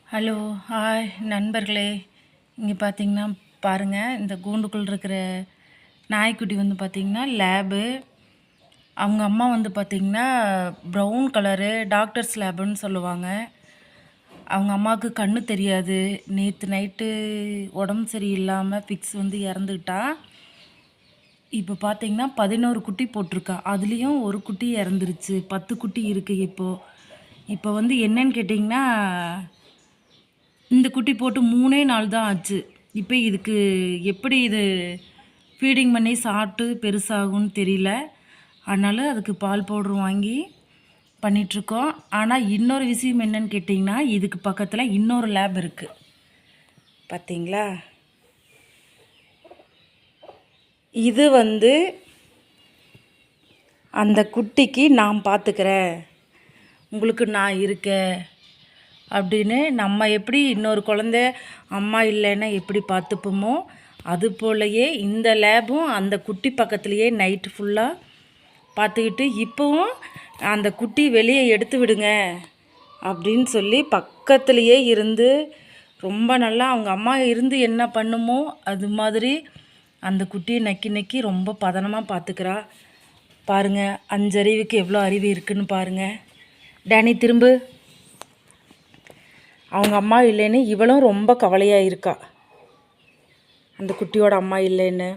Hello, hi நண்பர்களே. இங்கே பார்த்தீங்கன்னா பாருங்கள், இந்த கூண்டுக்குள் இருக்கிற நாய்க்குட்டி வந்து பார்த்திங்கன்னா லேபு. அவங்க அம்மா வந்து பார்த்திங்கன்னா ப்ரௌன் கலரு, டாக்டர்ஸ் லேபுன்னு சொல்லுவாங்க. அவங்க அம்மாவுக்கு கண்ணு தெரியாது. நேற்று நைட்டு உடம்பு சரியில்லாமல் ஃபிக்ஸ் வந்து இறந்துக்கிட்டா. இப்போ பார்த்தீங்கன்னா 11 குட்டி போட்டிருக்கா. அதுலேயும் ஒரு குட்டி இறந்துருச்சு. 10 குட்டி இருக்குது இப்போது. இப்போ வந்து என்னன்னு கேட்டிங்கன்னா, இந்த குட்டி போட்டு 3 நாள் தான் ஆச்சு. இப்போ இதுக்கு எப்படி இது ஃபீடிங் பண்ணி சாப்பிட்டு பெருசாகும்னு தெரியல. அதனால் அதுக்கு பால் பவுட்ரு வாங்கி பண்ணிகிட்ருக்கோம். ஆனால் இன்னொரு விஷயம் என்னன்னு கேட்டிங்கன்னா, இதுக்கு பக்கத்தில் இன்னொரு லேப் இருக்குது. பார்த்தீங்களா? இது வந்து அந்த குட்டிக்கு நான் பார்த்துக்கிறேன், உங்களுக்கு நான் இருக்கேன் அப்படின்னு நம்ம எப்படி இன்னொரு குழந்த அம்மா இல்லைன்னா எப்படி பார்த்துப்போமோ, அது போலயே இந்த லேபும் அந்த குட்டி பக்கத்துலேயே நைட்டு ஃபுல்லாக பார்த்துக்கிட்டு, இப்போவும் அந்த குட்டி வெளியே எடுத்து விடுங்க அப்படின்னு சொல்லி பக்கத்துலேயே இருந்து ரொம்ப நல்லா அவங்க அம்மா இருந்து என்ன பண்ணுமோ அது மாதிரி அந்த குட்டியை நக்கி நக்கி ரொம்ப பதனமாக பார்த்துக்கிறா. பாருங்கள், 5 அறிவுக்கு எவ்வளோ அறிவு இருக்குதுன்னு பாருங்கள். டேனி திரும்ப. அவங்க அம்மா இல்லைன்னு இவளும் ரொம்ப கவலையாக இருக்கா, அந்த குட்டியோட அம்மா இல்லைன்னு.